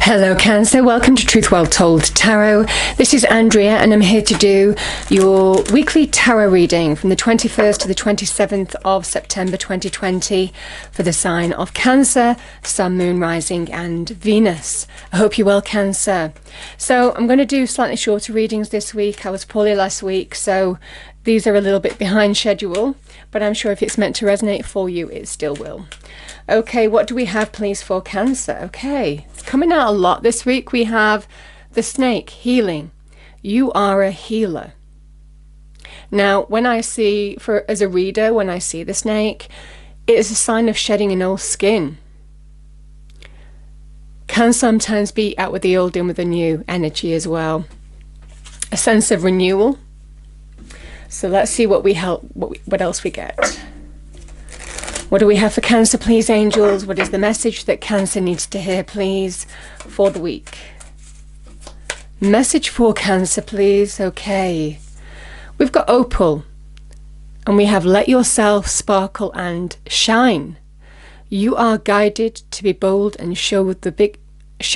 Hello Cancer, welcome to Truth Well Told Tarot. This is Andrea and I'm here to do your weekly tarot reading from the 21st to the 27th of September 2020 for the sign of Cancer, Sun, Moon, Rising and Venus. I hope you're well, Cancer. So I'm going to do slightly shorter readings this week. I was poorly last week, so these are a little bit behind schedule, but I'm sure if it's meant to resonate for you, it still will. Okay, what do we have, please, for Cancer? Okay, it's coming out a lot this week. We have the snake, healing. You are a healer. Now, when I see, as a reader, when I see the snake, it is a sign of shedding an old skin. Can sometimes be out with the old, in with the new energy as well. A sense of renewal. So let's see what else we get. What do we have for Cancer, please, angels? What is the message that Cancer needs to hear, please, for the week? Message for Cancer, please. Okay. We've got opal. And we have let yourself sparkle and shine. You are guided to be bold and show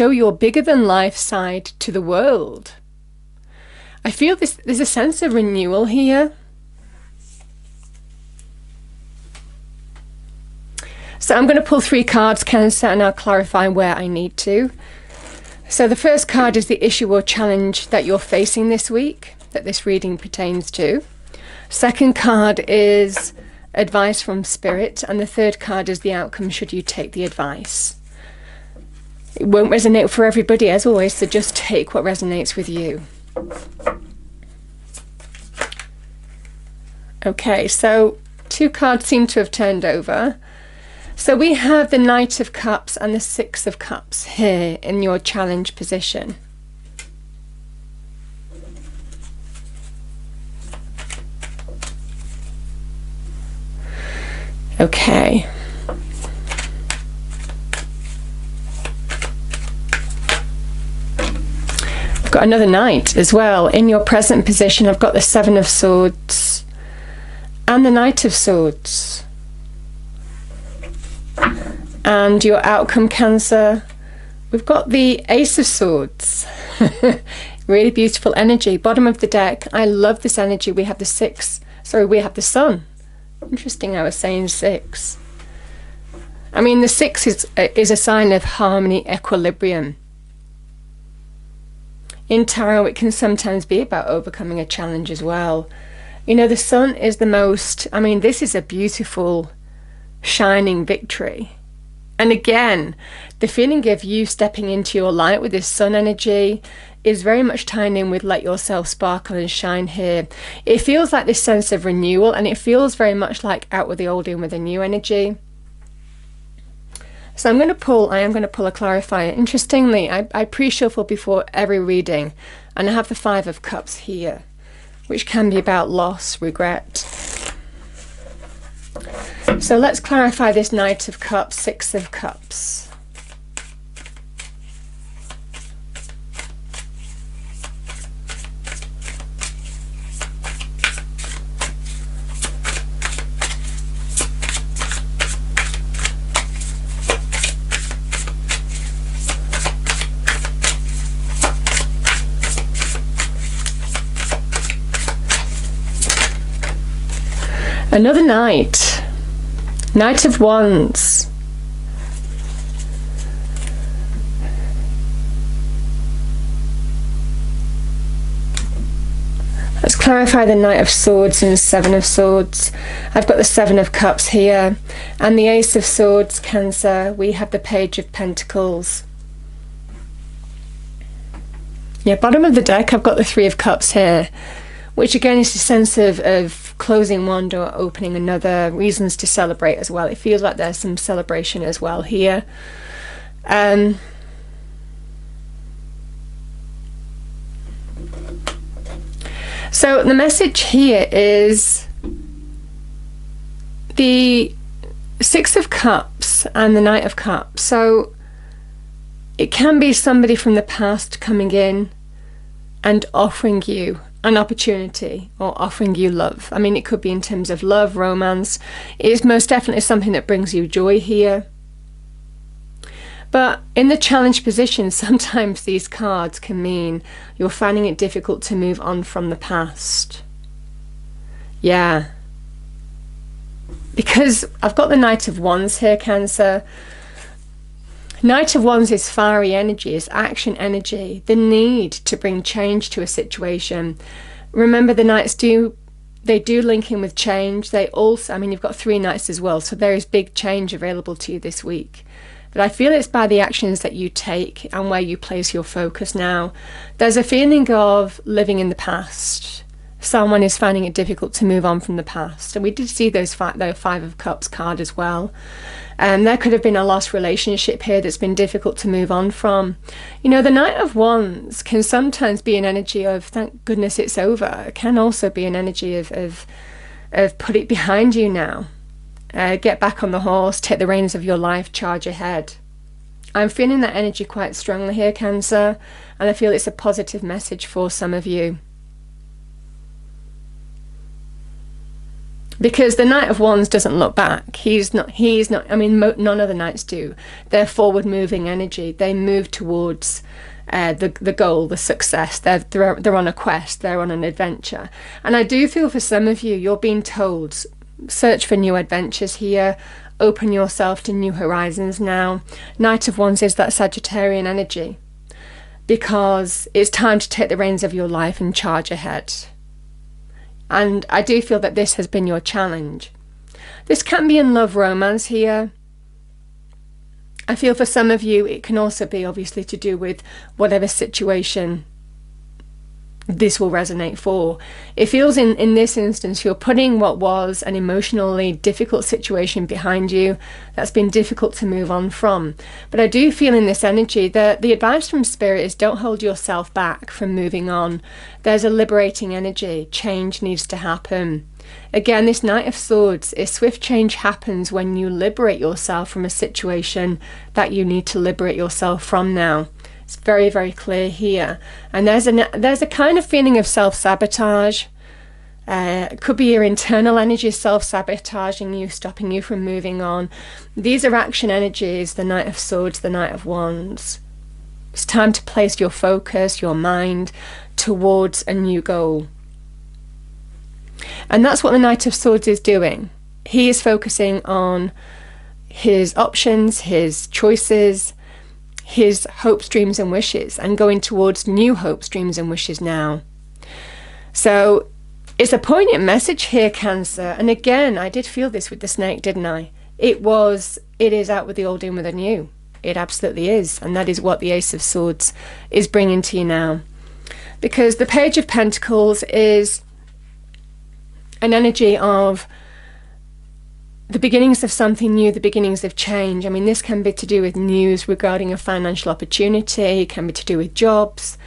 your bigger than life side to the world. I feel there's a sense of renewal here. So I'm going to pull 3 cards, Cancer, and I'll clarify where I need to. So the first card is the issue or challenge that you're facing this week, that this reading pertains to. Second card is advice from Spirit, and the third card is the outcome should you take the advice. It won't resonate for everybody, as always, so just take what resonates with you. Okay, so 2 cards seem to have turned over. So we have the Knight of Cups and the Six of Cups here in your challenge position. Okay. I've got another Knight as well. In your present position, I've got the Seven of Swords and the Knight of Swords. And your outcome, Cancer, we've got the Ace of Swords. Really beautiful energy. Bottom of the deck. I love this energy. We have the Sun. Interesting, I was saying 6. I mean, the 6 is a sign of harmony, equilibrium. In tarot, it can sometimes be about overcoming a challenge as well. You know, the Sun is the most, I mean, this is a beautiful, shining victory. And again, the feeling of you stepping into your light with this Sun energy is very much tying in with let yourself sparkle and shine here. It feels like this sense of renewal, and it feels very much like out with the old, in with the new energy. So I am going to pull a clarifier. Interestingly, I pre-shuffle before every reading, and I have the Five of Cups here, which can be about loss, regret. So let's clarify this Knight of Cups, Six of Cups. Another Knight. Knight of Wands. Let's clarify the Knight of Swords and the Seven of Swords. I've got the Seven of Cups here. And the Ace of Swords, Cancer, we have the Page of Pentacles. Yeah, bottom of the deck, I've got the Three of Cups here, which again is a sense of closing one door, opening another, reasons to celebrate as well. It feels like there's some celebration as well here. So the message here is the Six of Cups and the Knight of Cups. So it can be somebody from the past coming in and offering you an opportunity or offering you love. I mean, it could be in terms of love, romance. It is most definitely something that brings you joy here. But in the challenge position, sometimes these cards can mean you're finding it difficult to move on from the past. Yeah. Because I've got the Knight of Wands here, Cancer. Knight of Wands is fiery energy, is action energy, the need to bring change to a situation. Remember, the Knights do link in with change. They also, I mean, you've got 3 Knights as well, so there is big change available to you this week. But I feel it's by the actions that you take and where you place your focus now. There's a feeling of living in the past. Someone is finding it difficult to move on from the past. And we did see the 5 of Cups card as well. And there could have been a lost relationship here that's been difficult to move on from. You know, the Knight of Wands can sometimes be an energy of, thank goodness it's over. It can also be an energy of put it behind you now. Get back on the horse, take the reins of your life, charge ahead. I'm feeling that energy quite strongly here, Cancer, and I feel it's a positive message for some of you. Because the Knight of Wands doesn't look back. He's not, I mean, none of the Knights do. They're forward-moving energy. They move towards the goal, the success. They're on a quest. They're on an adventure. And I do feel for some of you, you're being told, search for new adventures here. Open yourself to new horizons now. Knight of Wands is that Sagittarian energy. Because it's time to take the reins of your life and charge ahead. And I do feel that this has been your challenge. This can be in love romance here. I feel for some of you it can also be obviously to do with whatever situation this will resonate for. It feels in this instance you're putting what was an emotionally difficult situation behind you that's been difficult to move on from. But I do feel in this energy that the advice from Spirit is don't hold yourself back from moving on. There's a liberating energy. Change needs to happen. Again, this Knight of Swords is swift change happens when you liberate yourself from a situation that you need to liberate yourself from now. It's very, very clear here. And there's a kind of feeling of self-sabotage. It could be your internal energy self-sabotaging you, stopping you from moving on. These are action energies, the Knight of Swords, the Knight of Wands. It's time to place your focus, your mind, towards a new goal. And that's what the Knight of Swords is doing. He is focusing on his options, his choices, his hopes, dreams and wishes, and going towards new hopes, dreams and wishes now. So it's a poignant message here, Cancer. And again, I did feel this with the snake, didn't I? It is out with the old, in with the new. It absolutely is. And that is what the Ace of Swords is bringing to you now. Because the Page of Pentacles is an energy of the beginnings of something new, the beginnings of change. I mean, this can be to do with news regarding a financial opportunity. It can be to do with jobs.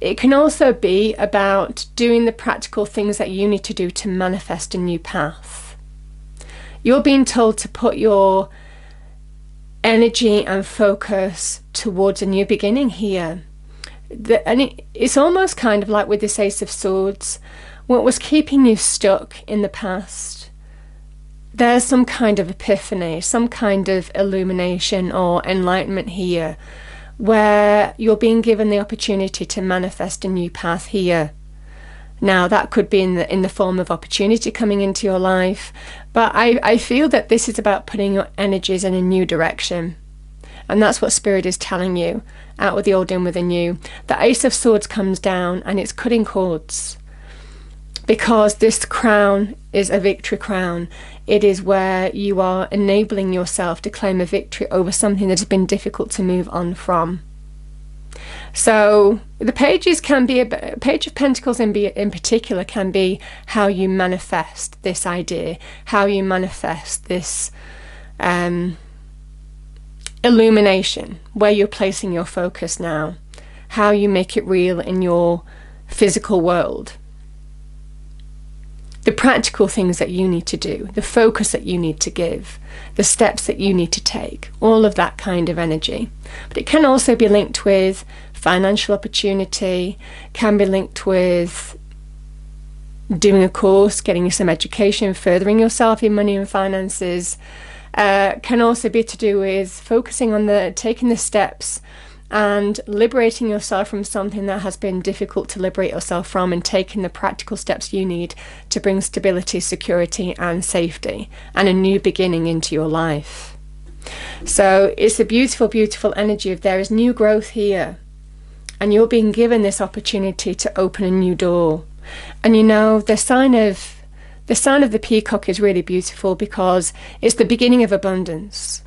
It can also be about doing the practical things that you need to do to manifest a new path. You're being told to put your energy and focus towards a new beginning here. And it's almost kind of like with this Ace of Swords, what was keeping you stuck in the past. There's some kind of epiphany, some kind of illumination or enlightenment here, where you're being given the opportunity to manifest a new path here. Now, that could be in the form of opportunity coming into your life, but I feel that this is about putting your energies in a new direction. And that's what Spirit is telling you, out with the old, in with the new. The Ace of Swords comes down and it's cutting cords. Because this crown is a victory crown. It is where you are enabling yourself to claim a victory over something that has been difficult to move on from. So the pages can be, Page of Pentacles in particular can be how you manifest this idea, how you manifest this illumination, where you're placing your focus now, how you make it real in your physical world. The practical things that you need to do, the focus that you need to give, the steps that you need to take, all of that kind of energy. But it can also be linked with financial opportunity, can be linked with doing a course, getting some education, furthering yourself in money and finances. can also be to do with focusing on taking the steps and liberating yourself from something that has been difficult to liberate yourself from, and taking the practical steps you need to bring stability, security and safety and a new beginning into your life. So it's a beautiful, beautiful energy of there is new growth here, and you're being given this opportunity to open a new door. And you know, the sign of the peacock is really beautiful because it's the beginning of abundance.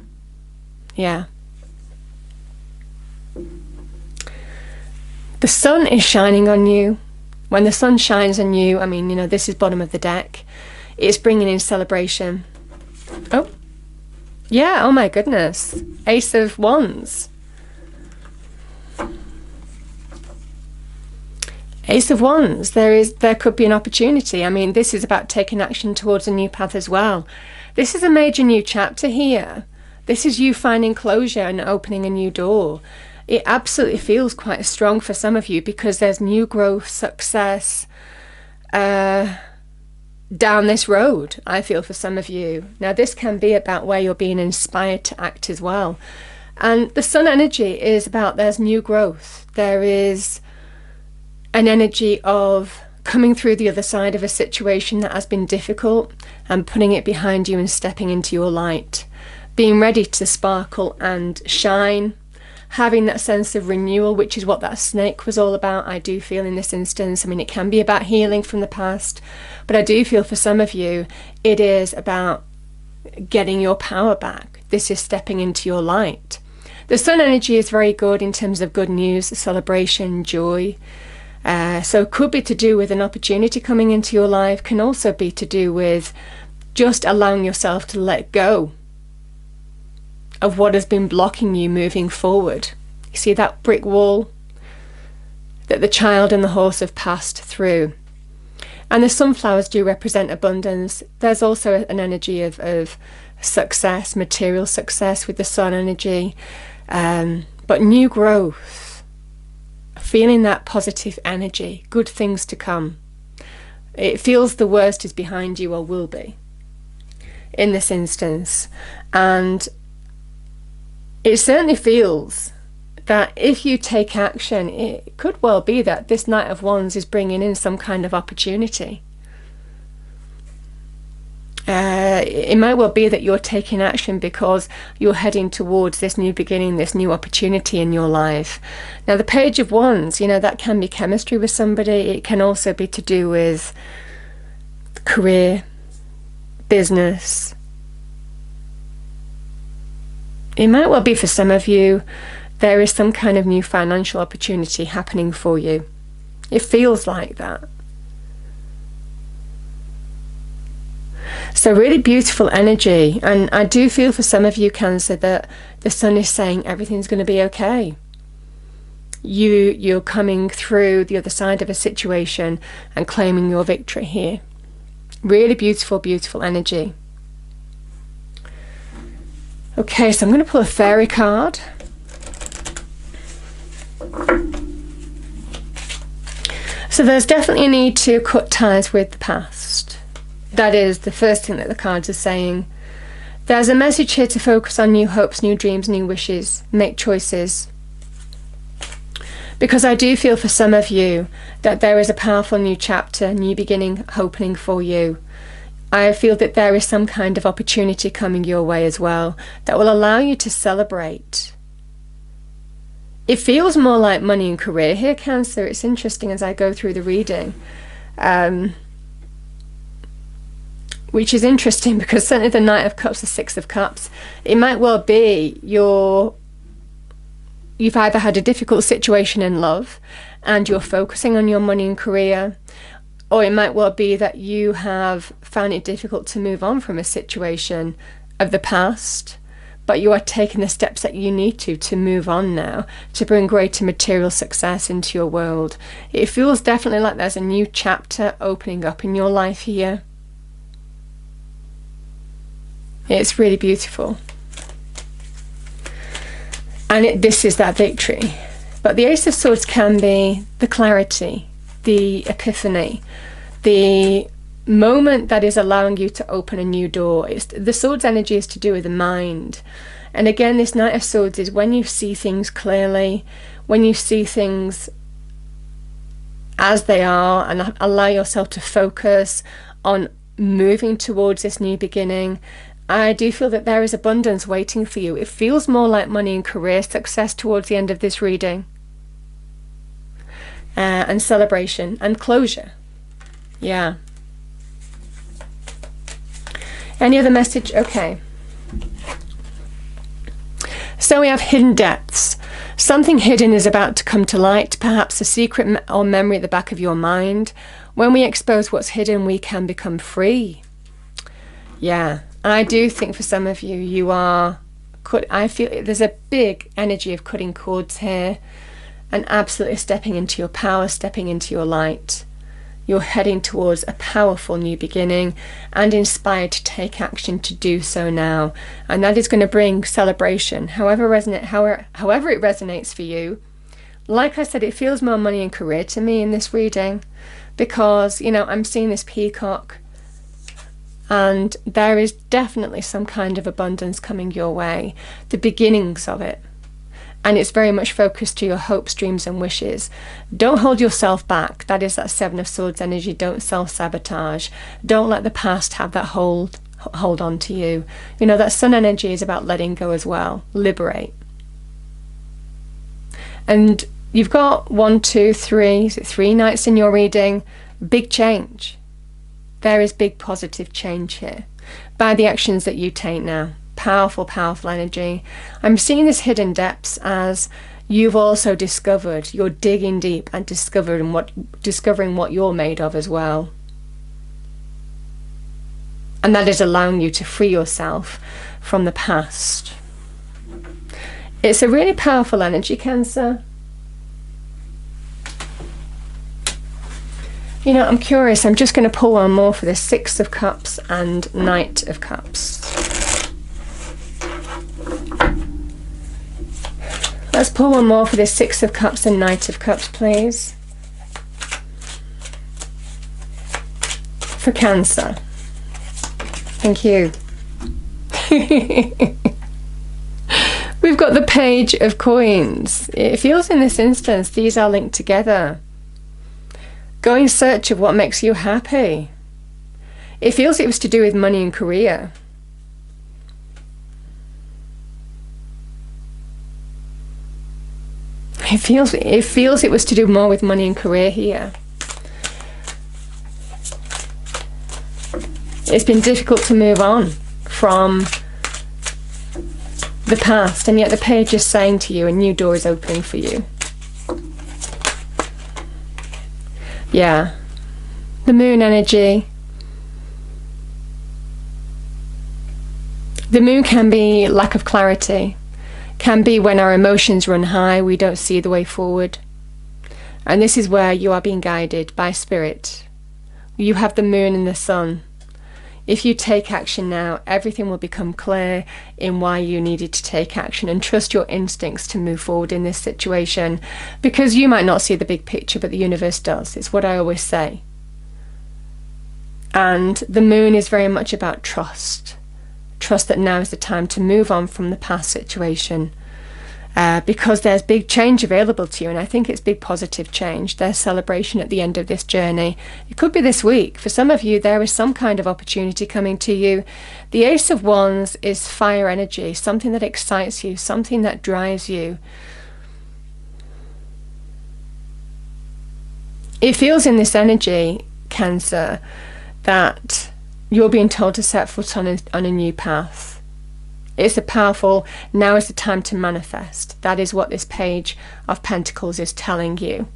Yeah. The sun is shining on you. When the sun shines on you, I mean, you know, this is bottom of the deck. It's bringing in celebration. Oh, yeah, oh my goodness. Ace of Wands. Ace of Wands. There could be an opportunity. I mean, this is about taking action towards a new path as well. This is a major new chapter here. This is you finding closure and opening a new door. It absolutely feels quite strong for some of you because there's new growth, success down this road, I feel, for some of you. Now, this can be about where you're being inspired to act as well. And the sun energy is about there's new growth. There is an energy of coming through the other side of a situation that has been difficult and putting it behind you and stepping into your light. Being ready to sparkle and shine. Having that sense of renewal, which is what that snake was all about, I do feel in this instance. I mean, it can be about healing from the past, but I do feel for some of you, it is about getting your power back. This is stepping into your light. The sun energy is very good in terms of good news, celebration, joy. So it could be to do with an opportunity coming into your life, can also be to do with just allowing yourself to let go of what has been blocking you moving forward. You see that brick wall that the child and the horse have passed through. And the sunflowers do represent abundance. There's also an energy of success, material success with the sun energy, but new growth, feeling that positive energy, good things to come. It feels the worst is behind you, or will be in this instance. And it certainly feels that if you take action, it could well be that this Knight of Wands is bringing in some kind of opportunity. It might well be that you're taking action because you're heading towards this new beginning, this new opportunity in your life. Now, the Page of Wands, you know, that can be chemistry with somebody. It can also be to do with career, business. It might well be for some of you, there is some kind of new financial opportunity happening for you. It feels like that. So really beautiful energy. And I do feel for some of you, Cancer, that the sun is saying everything's going to be okay. You're coming through the other side of a situation and claiming your victory here. Really beautiful, beautiful energy. Okay, so I'm going to pull a fairy card. So there's definitely a need to cut ties with the past. That is the first thing that the cards are saying. There's a message here to focus on new hopes, new dreams, new wishes, make choices. Because I do feel for some of you that there is a powerful new chapter, new beginning opening for you. I feel that there is some kind of opportunity coming your way as well that will allow you to celebrate. It feels more like money and career here, Cancer. It's interesting as I go through the reading. Which is interesting because certainly the Knight of Cups, the Six of Cups, it might well be you've either had a difficult situation in love and you're focusing on your money and career, or it might well be that you have found it difficult to move on from a situation of the past, but you are taking the steps that you need to move on now, to bring greater material success into your world. It feels definitely like there's a new chapter opening up in your life here. It's really beautiful. And this is that victory. But the Ace of Swords can be the clarity, the epiphany, the moment that is allowing you to open a new door. The Swords energy is to do with the mind. And again, this Knight of Swords is when you see things clearly, when you see things as they are and allow yourself to focus on moving towards this new beginning. I do feel that there is abundance waiting for you. It feels more like money and career success towards the end of this reading. And celebration and closure. Yeah. Any other message? Okay. So we have hidden depths. Something hidden is about to come to light, perhaps a secret or memory at the back of your mind. When we expose what's hidden, we can become free. Yeah, I do think for some of you, I feel there's a big energy of cutting cords here and absolutely stepping into your power, stepping into your light. You're heading towards a powerful new beginning and inspired to take action to do so now. And that is going to bring celebration, however it resonates for you. Like I said, it feels more money and career to me in this reading because, I'm seeing this peacock and there is definitely some kind of abundance coming your way, the beginnings of it. And it's very much focused to your hopes, dreams and wishes. Don't hold yourself back. That is that Seven of Swords energy. Don't self-sabotage. Don't let the past have that hold on to you. That Sun energy is about letting go as well. Liberate. And you've got 1, 2, 3, is it 3 nights in your reading? Big change. There is big positive change here by the actions that you take now. Powerful, powerful energy. I'm seeing this hidden depths as you've also discovered. You're digging deep and discovering what you're made of as well. And that is allowing you to free yourself from the past. It's a really powerful energy, Cancer. I'm curious. I'm just going to pull one more for the Six of Cups and Knight of Cups. Let's pull one more for the Six of Cups and Knight of Cups, please. For Cancer. Thank you. We've got the Page of Coins. It feels in this instance these are linked together. Go in search of what makes you happy. It feels it was to do with money and career. It feels it was to do more with money and career here. It's been difficult to move on from the past, and yet the page is saying to you a new door is opening for you. Yeah. The Moon energy. The Moon can be lack of clarity. Can be when our emotions run high, we don't see the way forward. And this is where you are being guided by Spirit. You have the Moon and the Sun. If you take action now, everything will become clear in why you needed to take action, and trust your instincts to move forward in this situation, because you might not see the big picture, but the universe does. It's what I always say. And the Moon is very much about trust. Trust that now is the time to move on from the past situation, because there's big change available to you, and I think it's big positive change. There's celebration at the end of this journey. It could be this week. For some of you, there is some kind of opportunity coming to you. The Ace of Wands is fire energy, something that excites you, something that drives you. It feels in this energy, Cancer, that you're being told to set foot on a new path. It's a powerful, now is the time to manifest. That is what this Page of Pentacles is telling you.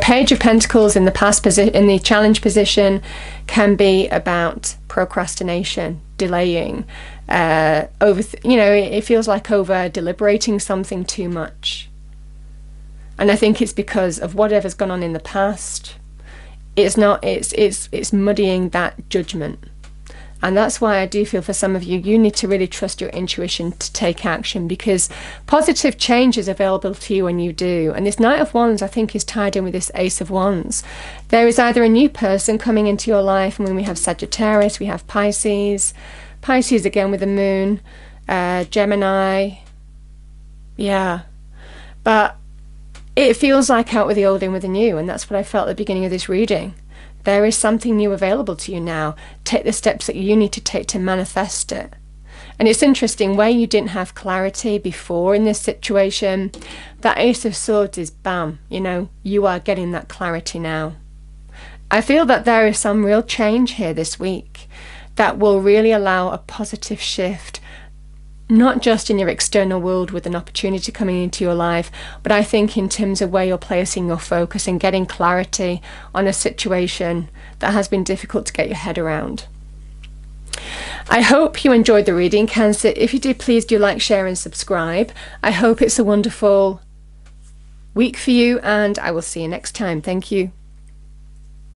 Page of Pentacles in the past in the challenge position can be about procrastination, delaying, it feels like over deliberating something too much. And I think it's because of whatever's gone on in the past. It's muddying that judgment. And that's why I do feel for some of you, you need to really trust your intuition to take action, because positive change is available to you when you do. And this Knight of Wands, I think, is tied in with this Ace of Wands. There is either a new person coming into your life, and when we have Sagittarius, we have Pisces. Pisces again with the moon, Gemini. Yeah. But it feels like out with the old, in with the new. And that's what I felt at the beginning of this reading. There is something new available to you now. Take the steps that you need to take to manifest it. And it's interesting, where you didn't have clarity before in this situation, that Ace of Swords is bam, you know, you are getting that clarity now. I feel that there is some real change here this week that will really allow a positive shift, not just in your external world with an opportunity coming into your life, but I think in terms of where you're placing your focus and getting clarity on a situation that has been difficult to get your head around. I hope you enjoyed the reading, Cancer. If you did, please do like, share and subscribe. I hope it's a wonderful week for you, and I will see you next time. Thank you.